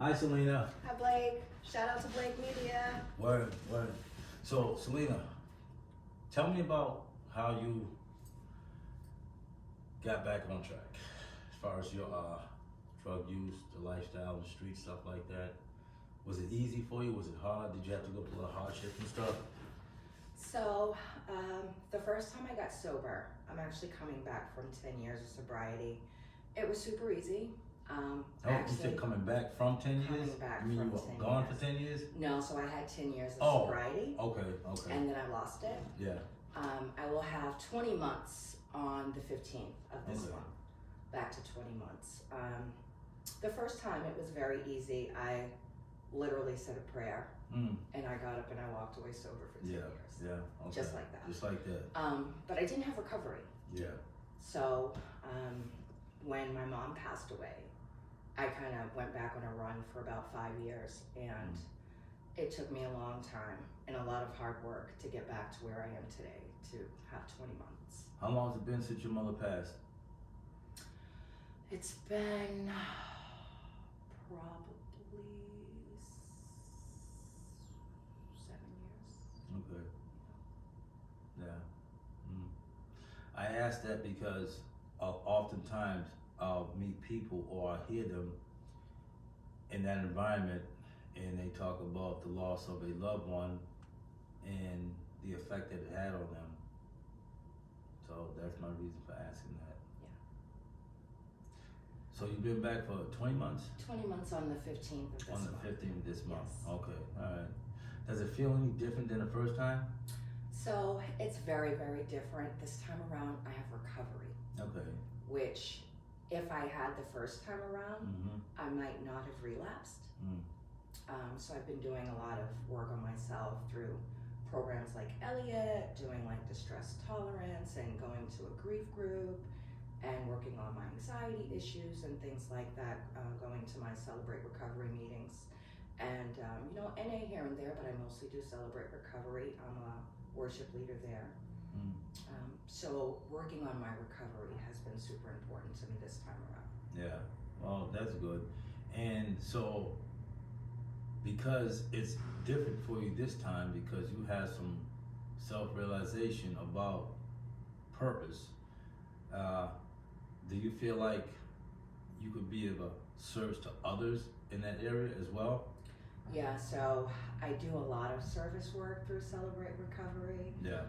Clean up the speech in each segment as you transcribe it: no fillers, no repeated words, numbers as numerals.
Hi, Sallena. Hi, Blake. Shout out to Blake Media. Word. So, Sallena, tell me about how you got back on track as far as your drug use, the lifestyle, the street stuff like that. Was it easy for you? Was it hard? Did you have to go through a lot of hardship and stuff? So, the first time I got sober, I'm actually coming back from 10 years of sobriety. It was super easy. You said coming back from 10 years? Coming back You mean from you were 10 gone years. for 10 years? No, so I had 10 years of sobriety. Okay. And then I lost it. Yeah. I will have 20 months on the 15th of this month. Back to 20 months. The first time it was very easy. I literally said a prayer and I got up and I walked away sober for 10 years. Yeah. Okay. Just like that. Just like that. But I didn't have recovery. Yeah. So when my mom passed away, I kind of went back on a run for about 5 years, and it took me a long time and a lot of hard work to get back to where I am today, to have 20 months. How long has it been since your mother passed? It's been probably 7 years. Okay. Yeah. I ask that because oftentimes I'll meet people or I hear them in that environment and they talk about the loss of a loved one and the effect that it had on them. So that's my reason for asking that. Yeah. So you've been back for 20 months? 20 months on the 15th of this month. On the 15th of this month. Yes. Okay, all right. Does it feel any different than the first time? So it's very, very different. This time around, I have recovery. Okay. Which, if I had the first time around, I might not have relapsed. So I've been doing a lot of work on myself through programs like Elliot, doing like distress tolerance and going to a grief group and working on my anxiety issues and things like that, going to my Celebrate Recovery meetings. And, NA here and there, but I mostly do Celebrate Recovery. I'm a worship leader there. So working on my recovery has been super important to me this time around. Yeah, well, that's good. And so, because it's different for you this time, because you have some self-realization about purpose, do you feel like you could be of a service to others in that area as well? Yeah, so I do a lot of service work through Celebrate Recovery. Yeah.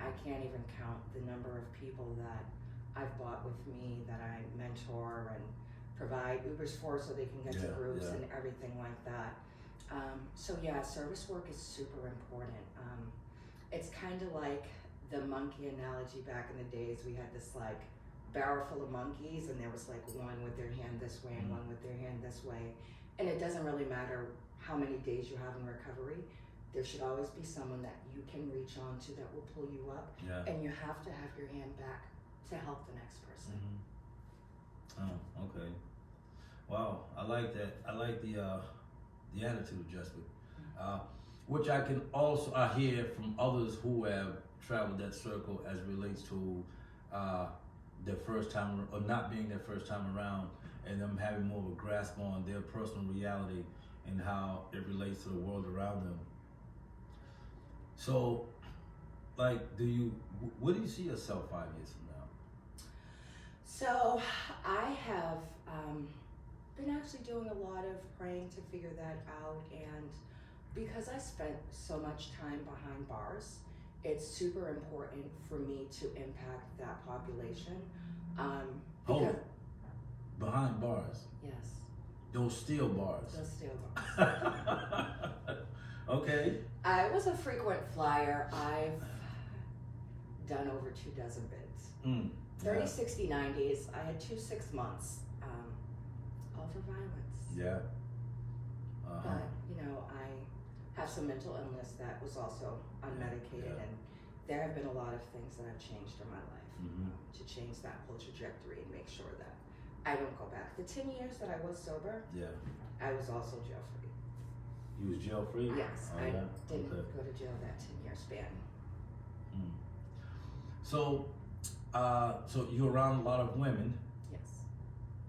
I can't even count the number of people that I've brought with me that I mentor and provide Ubers for so they can get to groups and everything like that. Service work is super important. It's kind of like the monkey analogy back in the days. We had this like barrel full of monkeys and there was like one with their hand this way and one with their hand this way. And it doesn't really matter how many days you have in recovery. There should always be someone that you can reach on to that will pull you up. Yeah. And you have to have your hand back to help the next person. Oh, okay. Wow, I like that. I like the attitude adjustment, which I can also hear from others who have traveled that circle as it relates to their first time or not being their first time around, and them having more of a grasp on their personal reality and how it relates to the world around them. So, like, where do you see yourself 5 years from now? So I have been actually doing a lot of praying to figure that out, and because I spent so much time behind bars, it's super important for me to impact that population. Behind bars? Yes. Those steel bars? Those steel bars. Okay. I was a frequent flyer. I've done over 24 bids. 30, 60, 90s. I had 2 6 months, all for violence. Yeah. But, I have some mental illness that was also unmedicated, and there have been a lot of things that have changed in my life to change that whole trajectory and make sure that I don't go back. The 10 years that I was sober, I was also jail free. You was jail free? Yes, I didn't go to jail that 10-year span. So you're around a lot of women. Yes.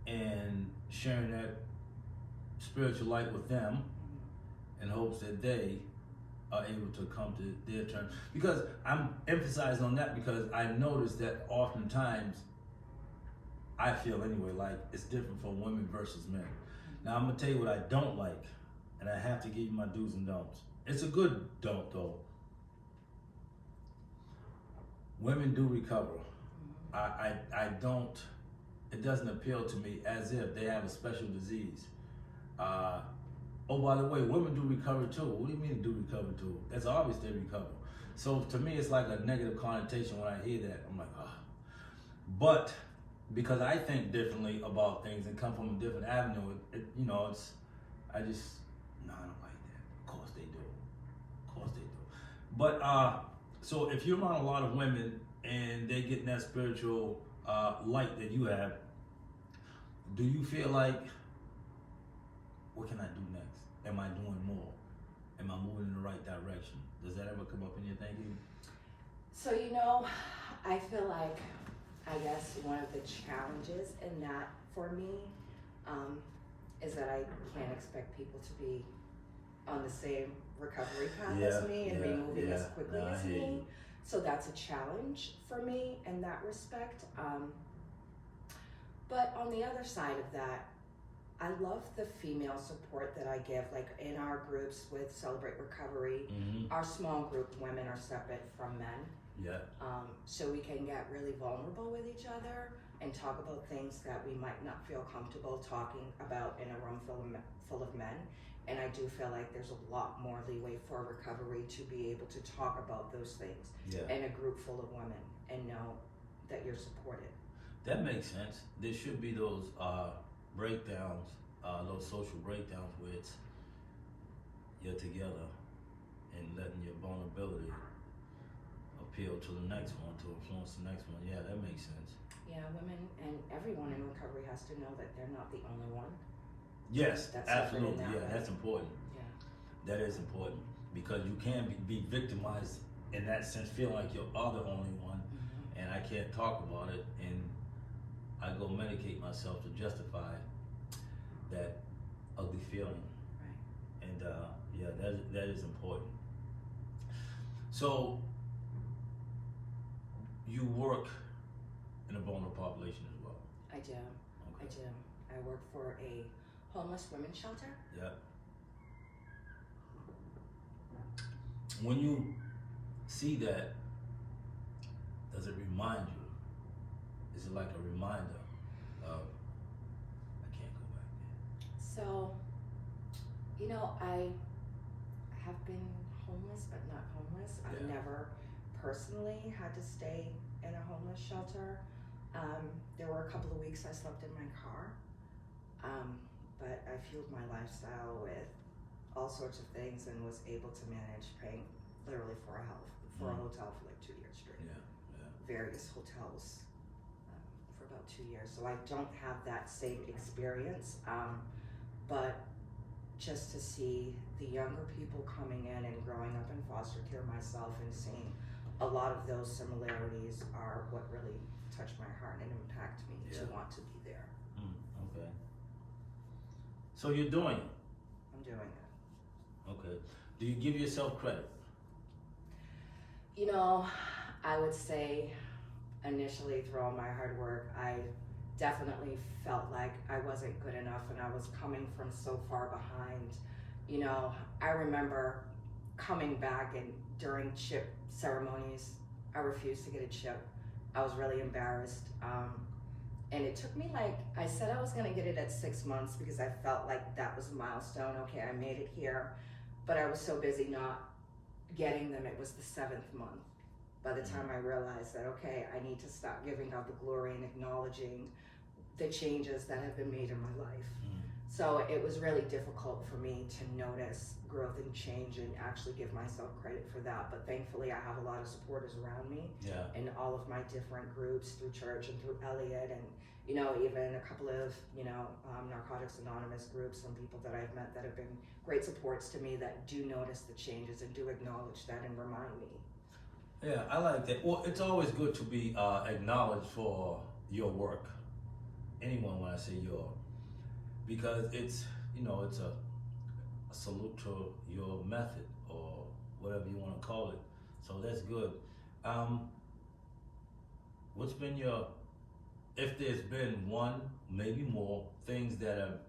And sharing that spiritual light with them in hopes that they are able to come to their turn. Because I'm emphasizing on that because I noticed that oftentimes, I feel anyway, like it's different for women versus men. Now I'm gonna tell you what I don't like, and I have to give you my do's and don'ts. It's a good don't though. Women do recover. I don't, it doesn't appeal to me as if they have a special disease. Oh, by the way, women do recover too. What do you mean do recover too? That's obvious they recover. So to me, it's like a negative connotation when I hear that. I'm like, ah. But because I think differently about things and come from a different avenue, I don't like that. Of course they do. Of course they do. But, so if you're around a lot of women and they're getting that spiritual light that you have, do you feel like, what can I do next? Am I doing more? Am I moving in the right direction? Does that ever come up in your thinking? So, I feel like, I guess one of the challenges in that for me is that I can't expect people to be on the same recovery path as me and be moving as quickly as me. So that's a challenge for me in that respect. But on the other side of that, I love the female support that I give, like in our groups with Celebrate Recovery. Our small group of women are separate from men. So we can get really vulnerable with each other and talk about things that we might not feel comfortable talking about in a room full of men. And I do feel like there's a lot more leeway for recovery to be able to talk about those things in a group full of women and know that you're supported. That makes sense. There should be those breakdowns, those social breakdowns where you're together and letting your vulnerability appeal to the next one, to influence the next one. Yeah, that makes sense. Yeah, women and everyone in recovery has to know that they're not the only one. Yes, that's absolutely. That way. That's important. Yeah. That is important because you can be victimized in that sense, feeling like you are the only one, and I can't talk about it, and I go medicate myself to justify that ugly feeling. Right. And that is important. So you work in a vulnerable population as well. I do. Okay. I do. I work for a homeless women's shelter. Yeah. When you see that, does it remind you? Is it like a reminder of, I can't go back there? So, I have been homeless, but not homeless. I've never personally had to stay in a homeless shelter. There were a couple of weeks I slept in my car, but I fueled my lifestyle with all sorts of things and was able to manage paying literally for a hotel for like 2 years straight. Various hotels for about 2 years. So I don't have that same experience, but just to see the younger people coming in and growing up in foster care myself and seeing a lot of those similarities are what really touched my heart and impacted me to want to be there. Okay. So you're doing it? I'm doing it. Okay. Do you give yourself credit? I would say initially through all my hard work, I definitely felt like I wasn't good enough and I was coming from so far behind. I remember coming back and during chip ceremonies, I refused to get a chip. I was really embarrassed. And it took me I said I was gonna get it at 6 months because I felt like that was a milestone. Okay, I made it here, but I was so busy not getting them, it was the 7th month. By the time I realized that, okay, I need to stop giving God the glory and acknowledging the changes that have been made in my life. So it was really difficult for me to notice growth and change and actually give myself credit for that. But thankfully I have a lot of supporters around me in all of my different groups through church and through Elliot and even a couple of Narcotics Anonymous groups, some people that I've met that have been great supports to me that do notice the changes and do acknowledge that and remind me. Yeah, I like that. Well, it's always good to be acknowledged for your work. Anyone when I say your, because it's a salute to your method or whatever you want to call it. So that's good. What's been if there's been one, maybe more, things that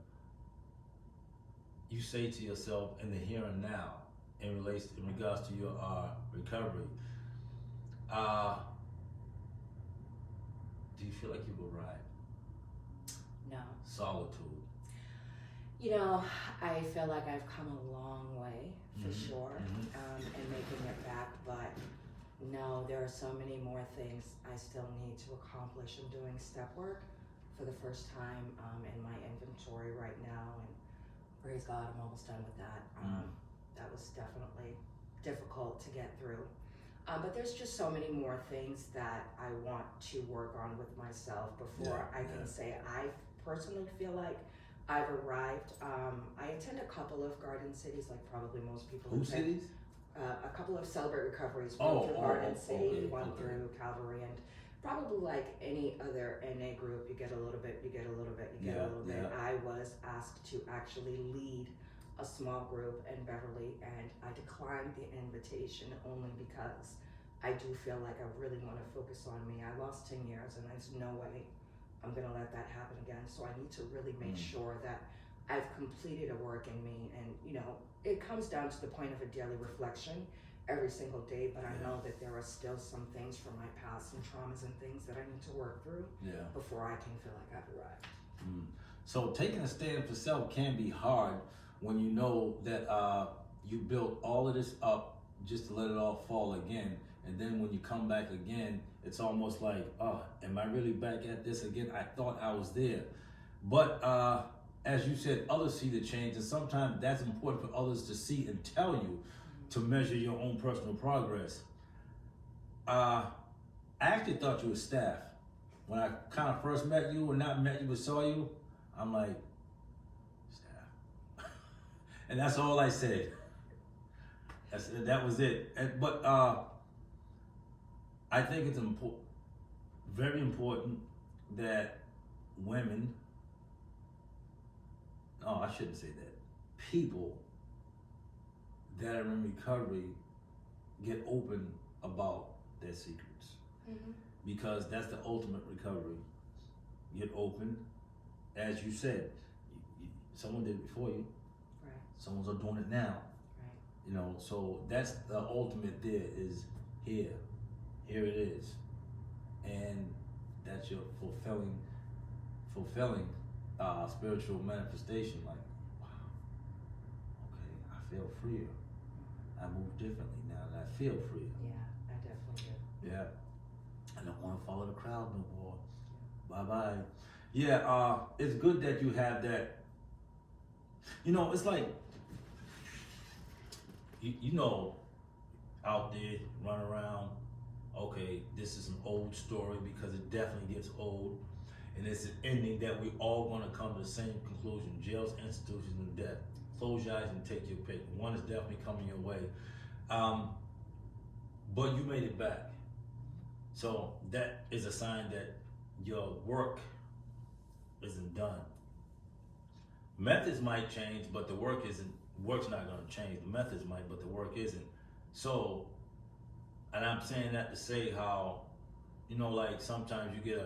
you say to yourself in the here and now in regards to your recovery, do you feel like you've arrived? No. Solitude. I feel like I've come a long way, for sure, in making it back, but no, there are so many more things I still need to accomplish. I'm doing step work for the first time in my inventory right now, and praise God, I'm almost done with that. That was definitely difficult to get through. But there's just so many more things that I want to work on with myself before I can say I personally feel like I've arrived. I attend a couple of Garden Cities, like probably most people. Who cities? A couple of Celebrate Recoveries, one through Garden City, one through Calvary, and probably like any other NA group, you get a little bit, you get a little bit, you get a little bit. I was asked to actually lead a small group in Beverly, and I declined the invitation only because I do feel like I really want to focus on me. I lost 10 years, and there's no way I'm going to let that happen again. So I need to really make sure that I've completed a work in me, and it comes down to the point of a daily reflection every single day, but I know that there are still some things from my past and traumas and things that I need to work through before I can feel like I've arrived. So taking a stand for self can be hard when you know that you built all of this up just to let it all fall again, and then when you come back again, it's almost like, am I really back at this again? I thought I was there. But as you said, others see the change, and sometimes that's important for others to see and tell you to measure your own personal progress. I actually thought you were staff. When I kind of first met you, or not met you, but saw you, I'm like, staff. And that's all I said. That was it. But I think it's very important that women, I shouldn't say that, people that are in recovery get open about their secrets. Because that's the ultimate recovery. Get open. As you said, someone did it before you. Right. Someone's doing it now. Right. So that's the ultimate there is here. Here it is. And that's your fulfilling spiritual manifestation. Like, wow, okay, I feel freer. I move differently now that I feel freer. Yeah, I definitely do. Yeah. I don't want to follow the crowd no more. Bye-bye. Yeah, it's good that you have that. It's like, out there, run around, okay, this is an old story because it definitely gets old. And it's an ending that we all going to come to the same conclusion: jails, institutions, and death. Close your eyes and take your pick. One is definitely coming your way. But you made it back. So that is a sign that your work isn't done. Methods might change, but the work isn't. Work's not going to change. The methods might, but the work isn't. So, and I'm saying that to say how, like sometimes you get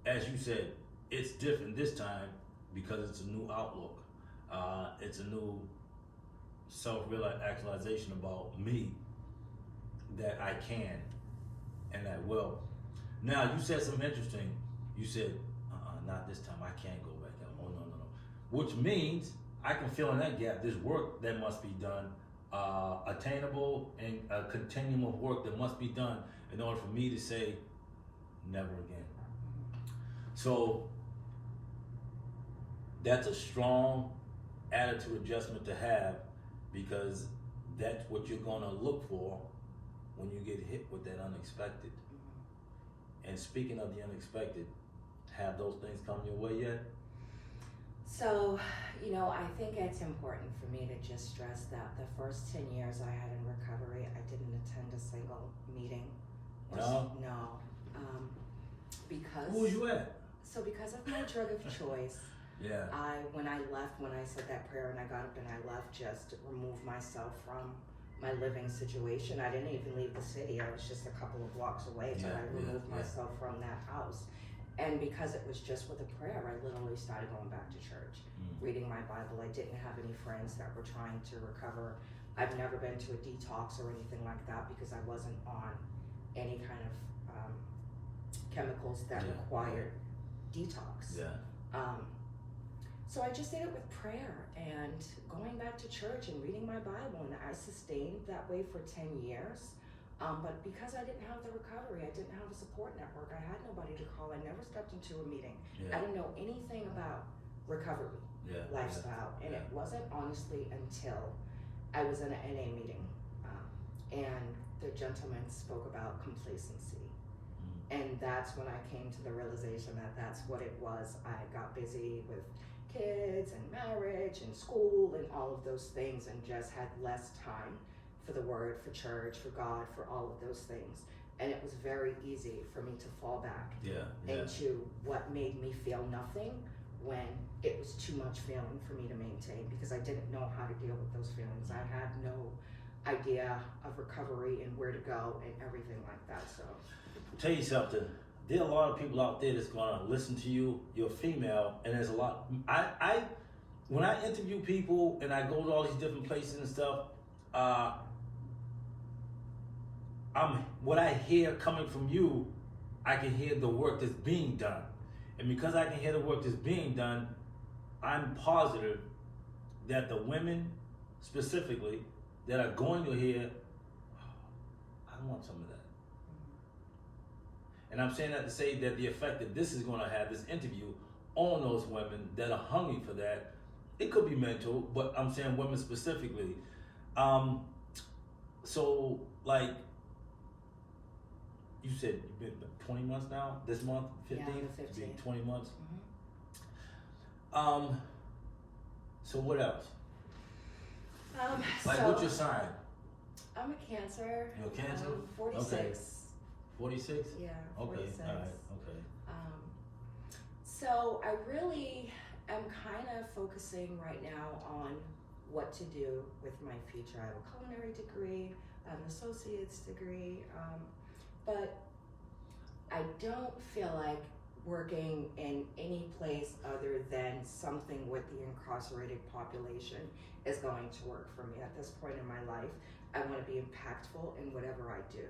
as you said, it's different this time because it's a new outlook. It's a new self-actualization about me that I can and I will. Now, you said something interesting. You said, not this time. I can't go back out. Oh, no. Which means I can fill in that gap. There's work that must be done, attainable, and a continuum of work that must be done in order for me to say, never again. So that's a strong attitude adjustment to have, because that's what you're going to look for when you get hit with that unexpected. And speaking of the unexpected, have those things come your way yet? So, I think it's important for me to just stress that the first 10 years I had in recovery, I didn't attend a single meeting. No? No. Because... Who was you at? So because of my drug of choice, Yeah. When I left, when I said that prayer and I got up and I left, just to remove myself from my living situation. I didn't even leave the city. I was just a couple of blocks away, but I removed myself from that house. And because it was just with a prayer, I literally started going back to church, reading my Bible. I didn't have any friends that were trying to recover. I've never been to a detox or anything like that because I wasn't on any kind of chemicals that required detox. Yeah. So I just did it with prayer and going back to church and reading my Bible, and I sustained that way for 10 years. But because I didn't have the recovery, I didn't have a support network, I had nobody to call, I never stepped into a meeting. I didn't know anything about recovery lifestyle, and it wasn't honestly until I was in an NA meeting, and the gentleman spoke about complacency. And that's when I came to the realization that that's what it was. I got busy with kids and marriage and school and all of those things and just had less time for the word, for church, for God, for all of those things. And it was very easy for me to fall back into what made me feel nothing when it was too much feeling for me to maintain, because I didn't know how to deal with those feelings. I had no idea of recovery and where to go and everything like that. So Tell you something. There are a lot of people out there that's gonna listen to you. You're female, and there's a lot. When I interview people and I go to all these different places and stuff, what I hear coming from you, I can hear the work that's being done, and because I can hear the work that's being done, I'm positive that the women specifically that are going to hear, I want some of that. And I'm saying that to say that the effect that this is going to have, this interview, on those women that are hungry for that, it could be mental, but I'm saying women specifically. So, like, you said you've been 20 months now, this month, 15? Yeah, the 15. It's been 20 months. So what else? Like, what's your sign? I'm a Cancer. You're a Cancer? 46. Okay. 46? Yeah, Okay, 46. all right, okay. So I really am kind of focusing right now on what to do with my future. I have a culinary degree, I have an associate's degree, but I don't feel like working in any place other than something with the incarcerated population is going to work for me at this point in my life. I want to be impactful in whatever I do.